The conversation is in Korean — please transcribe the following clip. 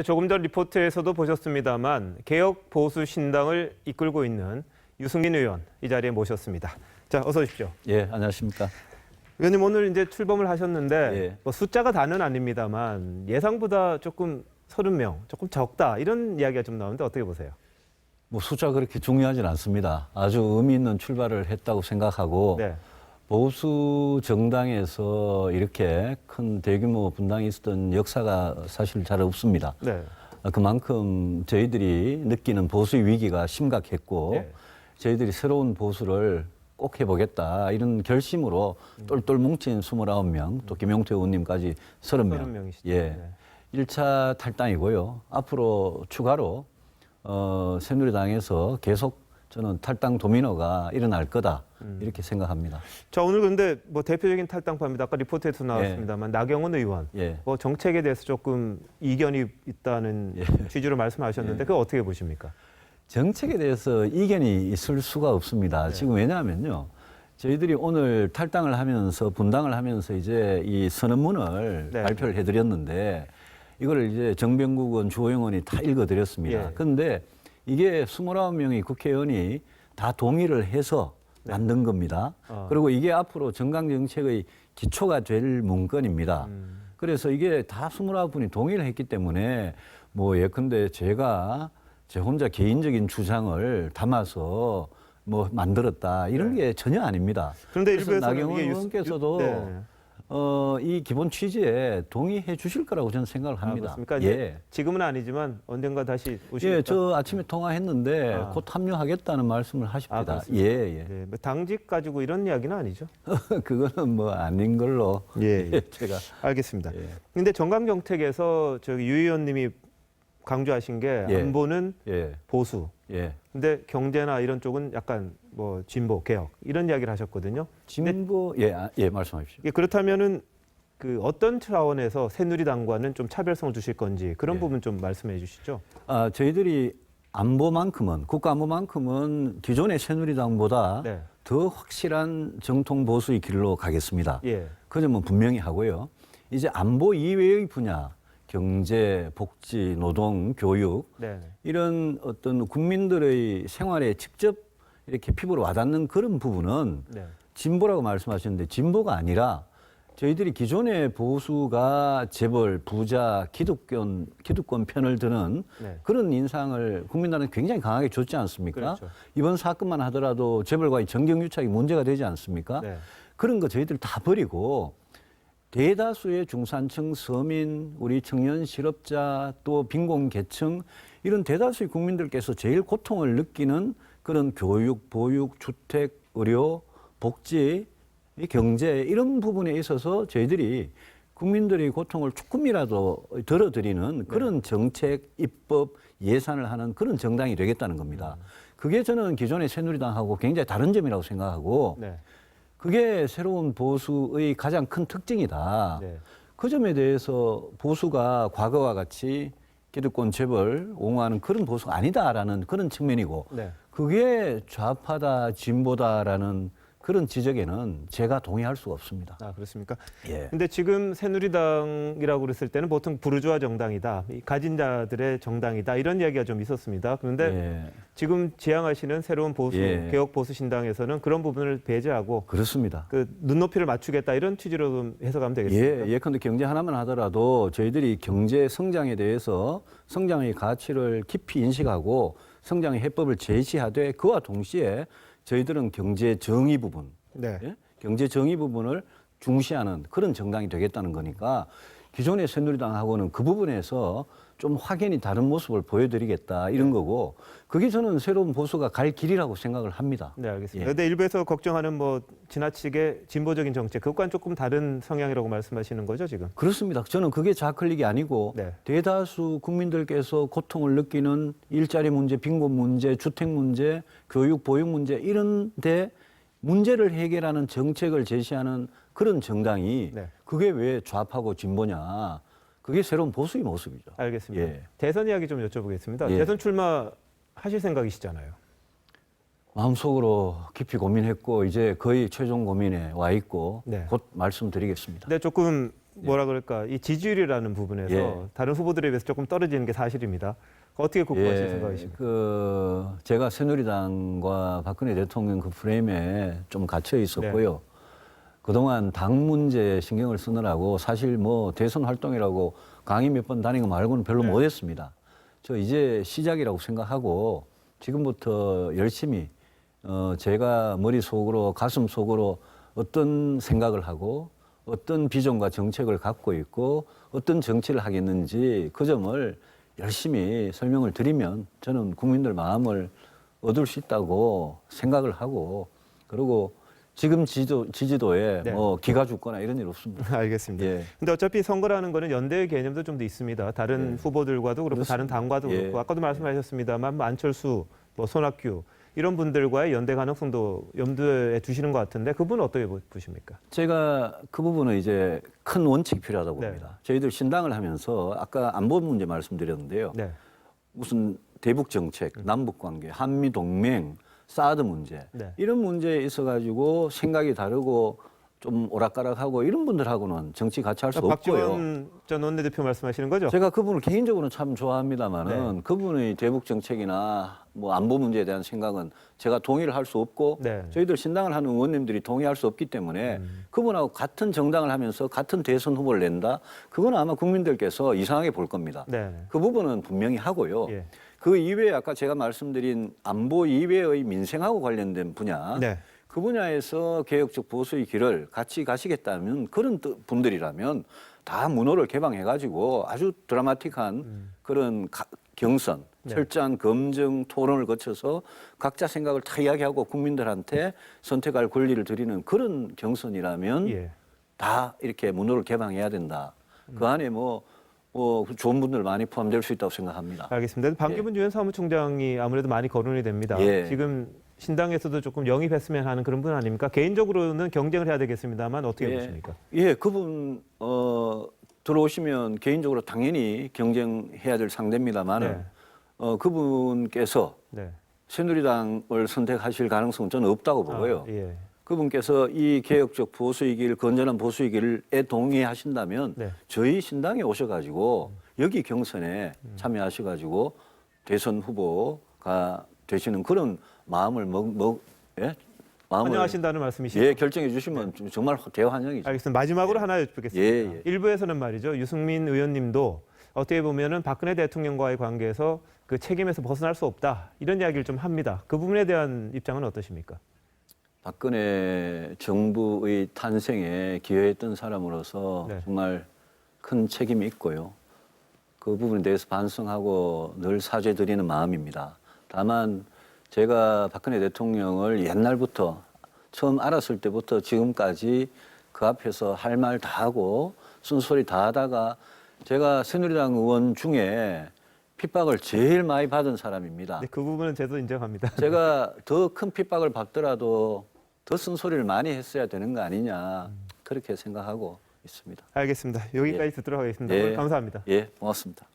조금 전 리포트에서도 보셨습니다만 개혁 보수 신당을 이끌고 있는 유승민 의원 이 자리에 모셨습니다. 자, 어서 오십시오. 예, 안녕하십니까. 의원님 오늘 이제 출범을 하셨는데 예. 뭐 숫자가 다는 아닙니다만 예상보다 조금 30명, 조금 적다 이런 이야기가 좀 나오는데 어떻게 보세요? 뭐 숫자 그렇게 중요하진 않습니다. 아주 의미 있는 출발을 했다고 생각하고 네. 보수 정당에서 이렇게 큰 대규모 분당이 있었던 역사가 사실 잘 없습니다. 네. 그만큼 저희들이 느끼는 보수의 위기가 심각했고 네. 저희들이 새로운 보수를 꼭 해보겠다 이런 결심으로 똘똘 뭉친 29명 또 김용태 의원님까지 30명. 30명이시죠. 예. 네. 1차 탈당이고요. 앞으로 추가로 새누리당에서 계속 저는 탈당 도미노가 일어날 거다 이렇게 생각합니다. 자, 오늘 근데 뭐 대표적인 탈당파입니다. 아까 리포트에도 나왔습니다만 나경원 의원 예. 뭐 정책에 대해서 조금 이견이 있다는 취지로 말씀하셨는데 그거 어떻게 보십니까? 정책에 대해서 이견이 있을 수가 없습니다. 지금 왜냐하면요. 저희들이 오늘 탈당을 하면서 분당을 하면서 이제 이 선언문을 네. 발표를 해드렸는데 이거를 이제 정병국 의원, 주호영 의원이 다 읽어드렸습니다. 예. 그런데 이게 29명의 국회의원이 다 동의를 해서 만든 겁니다. 그리고 이게 앞으로 정강정책의 기초가 될 문건입니다. 그래서 이게 다 29분이 동의를 했기 때문에 뭐 예컨대 제가 제 혼자 개인적인 주장을 담아서 뭐 만들었다 이런 게 전혀 아닙니다. 그런데 그래서 일부에서는 나경원 이게 의원께서도 네. 이 기본 취지에 동의해 주실 거라고 저는 생각을 합니다. 그렇습니까? 예. 지금은 아니지만 언젠가 다시 오십니까? 예, 저 아침에 통화했는데 곧 합류하겠다는 말씀을 하십니다. 그렇습니까? 예, 예. 네, 뭐 당직 가지고 이런 이야기는 아니죠? 그거는 뭐 아닌 걸로 제가 알겠습니다. 예. 근데 정강정책에서 저기 유 의원님이 강조하신 게 예. 안보는 예, 보수. 예. 근데 경제나 이런 쪽은 약간 뭐 진보, 개혁 이런 이야기를 하셨거든요. 진보 예, 말씀하십시오. 이게 그렇다면은 그 어떤 차원에서 새누리당과는 좀 차별성을 두실 건지 그런 예. 부분 좀 말씀해 주시죠. 저희들이 안보만큼은 국가 안보만큼은 기존의 새누리당보다 네. 더 확실한 정통 보수의 길로 가겠습니다. 예. 그 점은 분명히 하고요. 이제 안보 이외의 분야, 경제, 복지, 노동, 교육 네. 이런 어떤 국민들의 생활에 직접 이렇게 피부로 와닿는 그런 부분은 네. 진보라고 말씀하셨는데 진보가 아니라 저희들이 기존의 보수가 재벌, 부자, 기득권 편을 드는 네. 그런 인상을 국민들은 굉장히 강하게 줬지 않습니까? 그렇죠. 이번 사건만 하더라도 재벌과의 정경유착이 문제가 되지 않습니까? 네. 그런 거 저희들 다 버리고 대다수의 중산층, 서민, 우리 청년 실업자 또 빈곤계층 이런 대다수의 국민들께서 제일 고통을 느끼는 그런 교육, 보육, 주택, 의료, 복지, 이 경제 이런 부분에 있어서 저희들이 국민들의 고통을 조금이라도 덜어드리는 그런 정책, 입법, 예산을 하는 그런 정당이 되겠다는 겁니다. 그게 저는 기존의 새누리당하고 굉장히 다른 점이라고 생각하고 네. 그게 새로운 보수의 가장 큰 특징이다. 네. 그 점에 대해서 보수가 과거와 같이 기득권 재벌 옹호하는 그런 보수가 아니다라는 그런 측면이고 네. 그게 좌파다 진보다라는 그런 지적에는 제가 동의할 수가 없습니다. 아, 그렇습니까? 예. 근데 지금 새누리당이라고 그랬을 때는 보통 부르주아 정당이다, 이 가진 자들의 정당이다 이런 이야기가 좀 있었습니다. 그런데 예. 지금 지향하시는 새로운 보수, 예. 개혁 보수 신당에서는 그런 부분을 배제하고 그렇습니다. 그 눈높이를 맞추겠다 이런 취지로 좀 해석하면 되겠습니다. 예, 예컨대 경제 하나만 하더라도 저희들이 경제 성장에 대해서 성장의 가치를 깊이 인식하고 성장의 해법을 제시하되 그와 동시에 저희들은 경제 정의 부분, 네. 예? 경제 정의 부분을 중시하는 그런 정당이 되겠다는 거니까 기존의 새누리당하고는 그 부분에서 좀 확연히 다른 모습을 보여드리겠다 이런 거고 그게 저는 새로운 보수가 갈 길이라고 생각을 합니다. 네, 알겠습니다. 예. 그런데 일부에서 걱정하는 뭐 지나치게 진보적인 정책, 그것과는 조금 다른 성향이라고 말씀하시는 거죠, 지금? 그렇습니다. 저는 그게 좌클릭이 아니고 네. 대다수 국민들께서 고통을 느끼는 일자리 문제, 빈곤 문제, 주택 문제, 교육, 보육 문제 이런 데 문제를 해결하는 정책을 제시하는 그런 정당이 네. 그게 왜 좌파고 진보냐. 그게 새로운 보수의 모습이죠. 알겠습니다. 예. 대선 이야기 좀 여쭤보겠습니다. 예. 대선 출마 하실 생각이시잖아요. 마음속으로 깊이 고민했고 이제 거의 최종 고민에 와 있고 네. 곧 말씀드리겠습니다. 근데 조금 뭐라 그럴까 이 지지율이라는 부분에서 예. 다른 후보들에 비해서 조금 떨어지는 게 사실입니다. 어떻게 극복하실 예, 생각이십니까? 제가 새누리당과 박근혜 대통령 그 프레임에 좀 갇혀 있었고요. 네. 그동안 당 문제에 신경을 쓰느라고 사실 뭐 대선 활동이라고 강의 몇 번 다닌 거 말고는 별로 네. 못했습니다. 저 이제 시작이라고 생각하고 지금부터 열심히 제가 머릿속으로 가슴속으로 어떤 생각을 하고 어떤 비전과 정책을 갖고 있고 어떤 정치를 하겠는지 그 점을 열심히 설명을 드리면 저는 국민들 마음을 얻을 수 있다고 생각을 하고 그리고 지금 지지도에 네. 뭐 기가 죽거나 이런 일 없습니다. 알겠습니다. 예. 근데 어차피 선거라는 거는 연대의 개념도 좀 더 있습니다. 다른 후보들과도 그렇고 다른 당과도 예. 그렇고 아까도 말씀하셨습니다만 뭐 안철수, 뭐 손학규 이런 분들과의 연대 가능성도 염두에 두시는 것 같은데 그분은 어떻게 보십니까? 제가 그 부분은 이제 큰 원칙이 필요하다 네. 봅니다. 저희들 신당을 하면서 아까 안보 문제 말씀드렸는데요. 네. 무슨 대북 정책, 남북 관계, 한미 동맹, 사드 문제 네. 이런 문제에 있어 가지고 생각이 다르고 좀 오락가락하고 이런 분들하고는 정치 같이 할 수 없고요. 박지원 전 원내대표 말씀하시는 거죠? 제가 그분을 개인적으로는 참 좋아합니다만은 네. 그분의 대북 정책이나 뭐 안보 문제에 대한 생각은 제가 동의를 할 수 없고 네. 저희들 신당을 하는 의원님들이 동의할 수 없기 때문에 그분하고 같은 정당을 하면서 같은 대선 후보를 낸다? 그건 아마 국민들께서 이상하게 볼 겁니다. 네. 그 부분은 분명히 하고요. 예. 그 이외에 아까 제가 말씀드린 안보 이외의 민생하고 관련된 분야 네. 그 분야에서 개혁적 보수의 길을 같이 가시겠다면 그런 분들이라면 다 문호를 개방해가지고 아주 드라마틱한 그런 경선, 네. 철저한 검증, 토론을 거쳐서 각자 생각을 다 이야기하고 국민들한테 선택할 권리를 드리는 그런 경선이라면 예. 다 이렇게 문호를 개방해야 된다. 그 안에 뭐 좋은 분들 많이 포함될 수 있다고 생각합니다. 알겠습니다. 반기문 유엔 사무총장이 아무래도 많이 거론이 됩니다. 예. 지금 신당에서도 조금 영입했으면 하는 그런 분 아닙니까? 개인적으로는 경쟁을 해야 되겠습니다만 어떻게 보십니까? 예, 그분 들어오시면 개인적으로 당연히 경쟁해야 될 상대입니다만은 네. 그분께서 네. 새누리당을 선택하실 가능성은 저는 없다고 보고요. 예. 그분께서 이 개혁적 보수의 길, 건전한 보수의 길에 동의하신다면 네. 저희 신당에 오셔가지고 여기 경선에 참여하셔가지고 대선 후보가 되시는 그런 마음을 마음을 환영하신다는 말씀이시죠? 예, 결정해 주시면 정말 대환영이죠. 알겠습니다. 마지막으로 하나 여쭙겠습니다. 예, 예. 일부에서는 말이죠. 유승민 의원님도 어떻게 보면은 박근혜 대통령과의 관계에서 그 책임에서 벗어날 수 없다. 이런 이야기를 좀 합니다. 그 부분에 대한 입장은 어떠십니까? 박근혜 정부의 탄생에 기여했던 사람으로서 네. 정말 큰 책임이 있고요. 그 부분에 대해서 반성하고 늘 사죄드리는 마음입니다. 다만 제가 박근혜 대통령을 옛날부터 처음 알았을 때부터 지금까지 그 앞에서 할 말 다 하고 쓴소리 다 하다가 제가 새누리당 의원 중에 핍박을 제일 많이 받은 사람입니다. 네, 그 부분은 저도 인정합니다. 제가 더 큰 핍박을 받더라도 더 쓴소리를 많이 했어야 되는 거 아니냐 그렇게 생각하고 있습니다. 알겠습니다. 여기까지 듣도록 하겠습니다. 예. 오늘 감사합니다. 예, 고맙습니다.